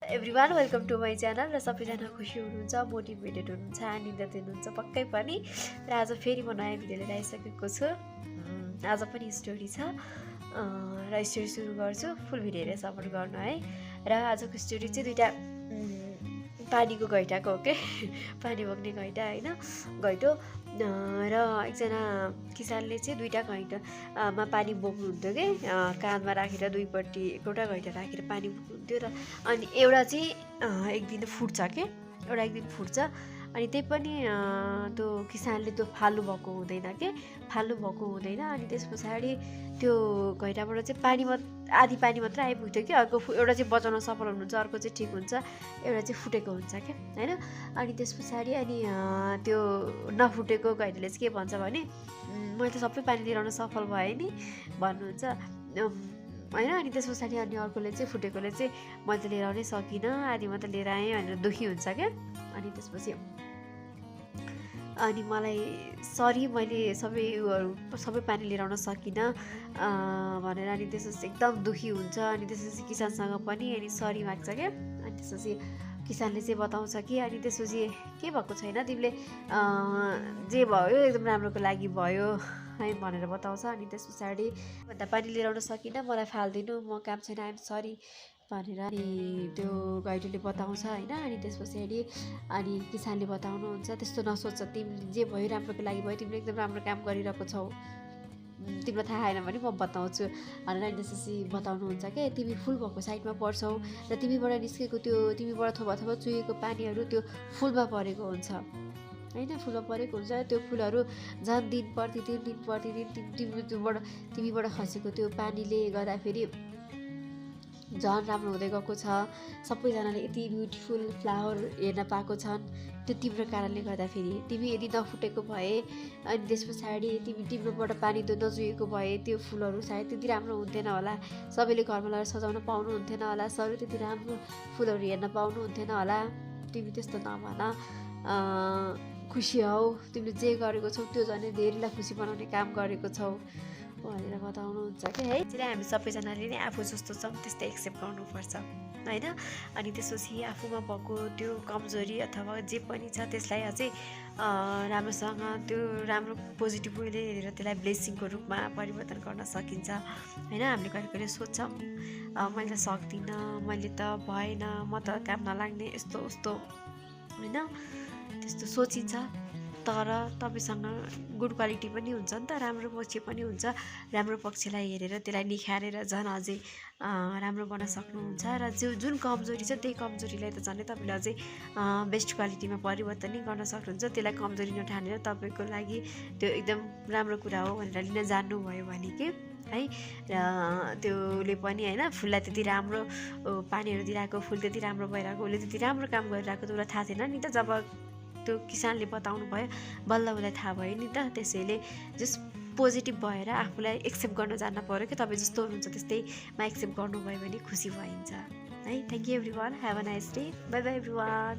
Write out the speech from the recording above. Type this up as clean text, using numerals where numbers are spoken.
Everyone welcome to my channel र सबैजना खुसी हुनुहुन्छ, मोटिभेटेड हुनुहुन्छ, आनन्द दिनुहुन्छ पक्कै पनि। र आज फेरि म नयाँ भिडियो लिएर आइसकेको छु। आज पनि स्टोरी छ र स्टोरी सुरु गर्छु। फुल भिडियो हेरेर सपोर्ट गर्नु है। र आजको स्टोरी चाहिँ दुईवटा पानीको घैटाको हो के पानी बोक्ने घैटा होइन, घैटो र एकजना किसानले चाहिँ दुईवटा घैटामा पानी बोक्नुहुन्थ्यो कि काँधमा राखेर दुईपट्टि एउटा घैटा राखेर पानी बोक्नुहुन्थ्यो र अनि एउटा चाहिँ एक दिन फुट्छ के, एउटा एक दिन फुट्छ। अनि त्यही पनि त्यो किसानले त्यो फाल्नु भएको हुँदैन के, फाल्नु भएको हुँदैन। अनि त्यस पछाडि त्यो घैटाबाट चाहिँ आधी पानी मात्र आइपुग्थ्यो कि, अर्को एउटा चाहिँ बचाउन सफल हुनुहुन्छ, अर्को चाहिँ ठिक हुन्छ, एउटा चाहिँ फुटेको हुन्छ क्या होइन। अनि त्यस पछाडि अनि त्यो नफुटेको घैटाले चाहिँ के भन्छ भने मैले त सबै पानी लिएर आउन सफल भएँ नि भन्नुहुन्छ होइन। अनि त्यस पछाडि अनि अर्कोले चाहिँ फुटेकोले चाहिँ मैले त लिएर आउनै सकिनँ, आधी मात्र लिएर आएँ भनेर दुःखी हुन्छ क्या। अनि त्यसपछि अनि मलाई सरी मैले सबै पानी लिएर आउन सकिनँ भनेर अनि त्यसपछि एकदम दुःखी हुन्छ। अनि त्यसपछि किसानसँग पनि अनि सरी माग्छ क्या। अनि त्यसपछि किसानले चाहिँ बताउँछ कि अनि त्यसपछि के भएको छैन, तिमीले जे भयो एकदम राम्रोको लागि भयो है भनेर बताउँछ। अनि त्यस पछाडि भन्दा पानी लिएर आउन सकिनँ, मलाई फालिदिनु, म काम छैन, आइएम सरी भनेर अनि त्यो घैटोले बताउँछ होइन। अनि त्यस पछाडि अनि किसानले बताउनुहुन्छ त्यस्तो नसोच, तिमीले जे भयो राम्रोको लागि भयो, तिमीले एकदम राम्रो काम गरिरहेको छौ, तिमीलाई थाहा आएन भने म बताउँछु भनेर। अनि त्यसपछि बताउनुहुन्छ क्या, तिमी फुल भएको साइडमा पर्छौ र तिमीबाट निस्केको त्यो तिमीबाट थोपा थोपा चुहेको पानीहरू त्यो फुलमा परेको हुन्छ होइन, फुलमा परेको हुन्छ। त्यो फुलहरू झन् दिन प्रतिदिन तिमीबाट खसेको त्यो पानीले गर्दाखेरि झन् राम्रो हुँदै गएको छ। सबैजनाले यति ब्युटिफुल फ्लावर हेर्न पाएको छन्, त्यो तिम्रो कारणले गर्दाखेरि। तिमी यदि नफुटेको भए अनि त्यस पछाडि तिम्रोबाट पानी त्यो नचुहेको भए त्यो फुलहरू सायद त्यति राम्रो हुन्थेन होला, सबैले घरमा लगाएर सजाउन पाउनु हुन्थेन होला, सबैले त्यति राम्रो फुलहरू हेर्न पाउनु हुन्थेन होला। तिमी त्यस्तो नभन, खुसी हौ, तिमीले जे गरेको छौ त्यो झन् धेरैलाई खुसी बनाउने काम गरेको छौ भनेर बताउनुहुन्छ कि है। चाहिँ हामी सबैजनाले नै आफू जस्तो छौँ त्यस्तै एक्सेप्ट गर्नुपर्छ होइन। अनि त्यसपछि आफूमा भएको त्यो कमजोरी अथवा जे पनि छ त्यसलाई अझै राम्रोसँग त्यो राम्रो पोजिटिभ वेले हेरेर त्यसलाई ब्लेसिङको रूपमा परिवर्तन गर्न सकिन्छ होइन। हामीले कहिले कहिले सोच्छौँ मैले त सक्दिनँ, मैले त भएन, म त काम नलाग्ने, यस्तो उस्तो होइन, त्यस्तो सोचिन्छ। तर तपाईँसँग गुड क्वालिटी पनि हुन्छ नि त, राम्रो पक्ष पनि हुन्छ। राम्रो पक्षलाई हेरेर त्यसलाई निखारेर झन् अझै राम्रो बन्न सक्नुहुन्छ। र जुन कमजोरी छ त्यही कमजोरीलाई त झन् तपाईँले अझै बेस्ट क्वालिटीमा परिवर्तन नै गर्न सक्नुहुन्छ। त्यसलाई कमजोरी नठानेर तपाईँको लागि त्यो एकदम राम्रो कुरा हो भनेर लिन जान्नुभयो भने के है। र त्योले पनि होइन फुललाई त्यति राम्रो पानीहरू दिइरहेको, फुल त्यति राम्रो भइरहेको, उसले त्यति राम्रो काम गरिरहेको त उसलाई थाहा थिएन नि त। जब त्यो किसानले बताउनु भयो बल्ल उसलाई थाहा भयो नि त। त्यसैले जस्ट पोजिटिभ भएर आफूलाई एक्सेप्ट गर्न जान्न पऱ्यो कि तपाईँ जस्तो हुनुहुन्छ त्यस्तैमा एक्सेप्ट गर्नुभयो भने खुसी भइन्छ है। Thank you everyone, have a nice day, by by everyone.